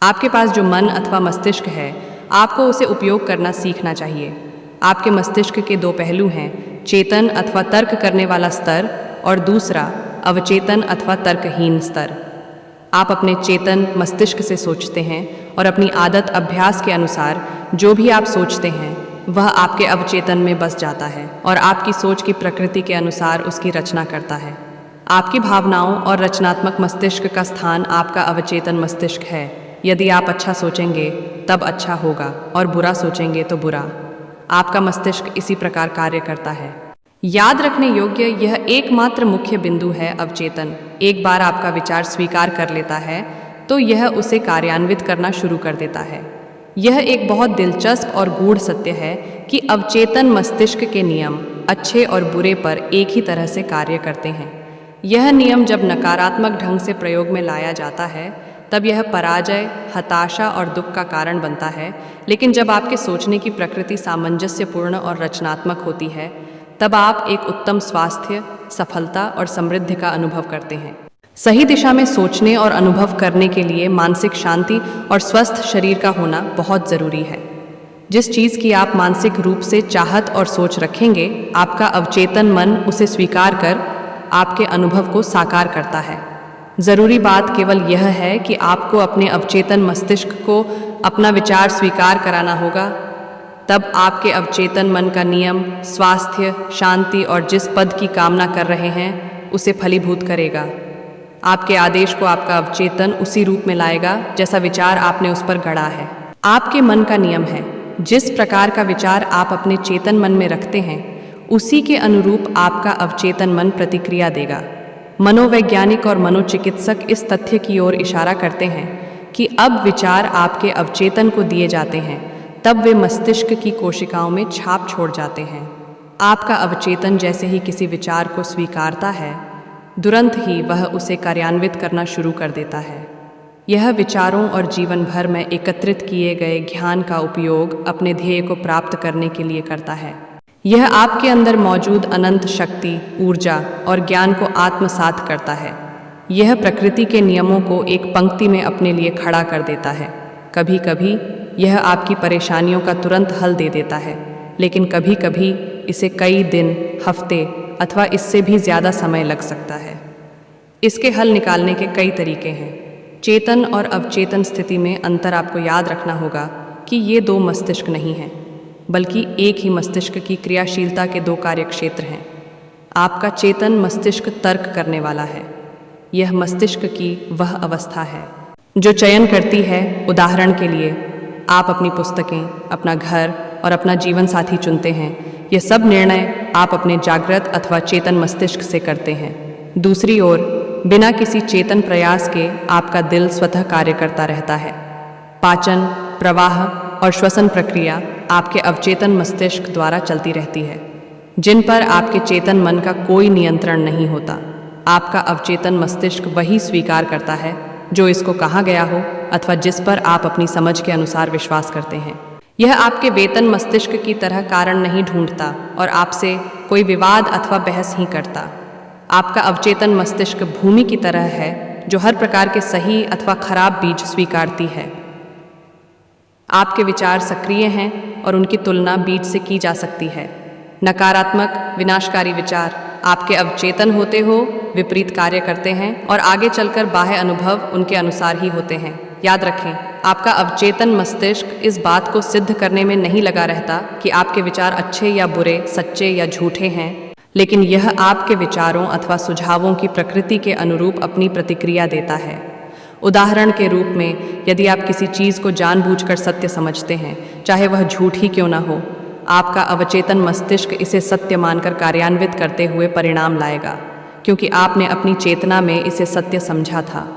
आपके पास जो मन अथवा मस्तिष्क है, आपको उसे उपयोग करना सीखना चाहिए। आपके मस्तिष्क के दो पहलू हैं, चेतन अथवा तर्क करने वाला स्तर और दूसरा अवचेतन अथवा तर्कहीन स्तर। आप अपने चेतन मस्तिष्क से सोचते हैं और अपनी आदत अभ्यास के अनुसार जो भी आप सोचते हैं वह आपके अवचेतन में बस जाता है और आपकी सोच की प्रकृति के अनुसार उसकी रचना करता है। आपकी भावनाओं और रचनात्मक मस्तिष्क का स्थान आपका अवचेतन मस्तिष्क है। यदि आप अच्छा सोचेंगे तब अच्छा होगा और बुरा सोचेंगे तो बुरा। आपका मस्तिष्क इसी प्रकार कार्य करता है। याद रखने योग्य यह एकमात्र मुख्य बिंदु है अवचेतन। एक बार आपका विचार स्वीकार कर लेता है तो यह उसे कार्यान्वित करना शुरू कर देता है। यह एक बहुत दिलचस्प और गूढ़ सत्य है कि अवचेतन मस्तिष्क के नियम अच्छे और बुरे पर एक ही तरह से कार्य करते हैं। यह नियम जब नकारात्मक ढंग से प्रयोग में लाया जाता है तब यह पराजय, हताशा और दुख का कारण बनता है, लेकिन जब आपके सोचने की प्रकृति सामंजस्यपूर्ण और रचनात्मक होती है तब आप एक उत्तम स्वास्थ्य, सफलता और समृद्धि का अनुभव करते हैं। सही दिशा में सोचने और अनुभव करने के लिए मानसिक शांति और स्वस्थ शरीर का होना बहुत ज़रूरी है। जिस चीज़ की आप मानसिक रूप से चाहत और सोच रखेंगे, आपका अवचेतन मन उसे स्वीकार कर आपके अनुभव को साकार करता है। ज़रूरी बात केवल यह है कि आपको अपने अवचेतन मस्तिष्क को अपना विचार स्वीकार कराना होगा। तब आपके अवचेतन मन का नियम स्वास्थ्य, शांति और जिस पद की कामना कर रहे हैं उसे फलीभूत करेगा। आपके आदेश को आपका अवचेतन उसी रूप में लाएगा जैसा विचार आपने उस पर गढ़ा है। आपके मन का नियम है, जिस प्रकार का विचार आप अपने चेतन मन में रखते हैं उसी के अनुरूप आपका अवचेतन मन प्रतिक्रिया देगा। मनोवैज्ञानिक और मनोचिकित्सक इस तथ्य की ओर इशारा करते हैं कि अब विचार आपके अवचेतन को दिए जाते हैं तब वे मस्तिष्क की कोशिकाओं में छाप छोड़ जाते हैं। आपका अवचेतन जैसे ही किसी विचार को स्वीकारता है, तुरंत ही वह उसे कार्यान्वित करना शुरू कर देता है। यह विचारों और जीवन भर में एकत्रित किए गए ज्ञान का उपयोग अपने ध्येय को प्राप्त करने के लिए करता है। यह आपके अंदर मौजूद अनंत शक्ति, ऊर्जा और ज्ञान को आत्मसात करता है। यह प्रकृति के नियमों को एक पंक्ति में अपने लिए खड़ा कर देता है। कभी कभी यह आपकी परेशानियों का तुरंत हल दे देता है, लेकिन कभी कभी इसे कई दिन, हफ्ते अथवा इससे भी ज़्यादा समय लग सकता है। इसके हल निकालने के कई तरीके हैं। चेतन और अवचेतन स्थिति में अंतर आपको याद रखना होगा कि ये दो मस्तिष्क नहीं हैं, बल्कि एक ही मस्तिष्क की क्रियाशीलता के दो कार्यक्षेत्र हैं। आपका चेतन मस्तिष्क तर्क करने वाला है। यह मस्तिष्क की वह अवस्था है जो चयन करती है। उदाहरण के लिए, आप अपनी पुस्तकें, अपना घर और अपना जीवन साथी चुनते हैं। ये सब निर्णय आप अपने जागृत अथवा चेतन मस्तिष्क से करते हैं। दूसरी ओर, बिना किसी चेतन प्रयास के आपका दिल स्वतः कार्य करता रहता है। पाचन, प्रवाह और श्वसन प्रक्रिया आपके अवचेतन मस्तिष्क द्वारा चलती रहती है, जिन पर आपके चेतन मन का कोई नियंत्रण नहीं होता। आपका अवचेतन मस्तिष्क वही स्वीकार करता है जो इसको कहा गया हो अथवा जिस पर आप अपनी समझ के अनुसार विश्वास करते हैं। यह आपके वेतन मस्तिष्क की तरह कारण नहीं ढूंढता और आपसे कोई विवाद अथवा बहस ही करता। आपका अवचेतन मस्तिष्क भूमि की तरह है जो हर प्रकार के सही अथवा खराब बीज स्वीकारती है। आपके विचार सक्रिय हैं और उनकी तुलना बीज से की जा सकती है। नकारात्मक, विनाशकारी विचार आपके अवचेतन होते हो विपरीत कार्य करते हैं और आगे चलकर बाह्य अनुभव उनके अनुसार ही होते हैं। याद रखें, आपका अवचेतन मस्तिष्क इस बात को सिद्ध करने में नहीं लगा रहता कि आपके विचार अच्छे या बुरे, सच्चे या झूठे हैं, लेकिन यह आपके विचारों अथवा सुझावों की प्रकृति के अनुरूप अपनी प्रतिक्रिया देता है। उदाहरण के रूप में, यदि आप किसी चीज़ को जानबूझकर सत्य समझते हैं, चाहे वह झूठ ही क्यों ना हो, आपका अवचेतन मस्तिष्क इसे सत्य मानकर कार्यान्वित करते हुए परिणाम लाएगा, क्योंकि आपने अपनी चेतना में इसे सत्य समझा था।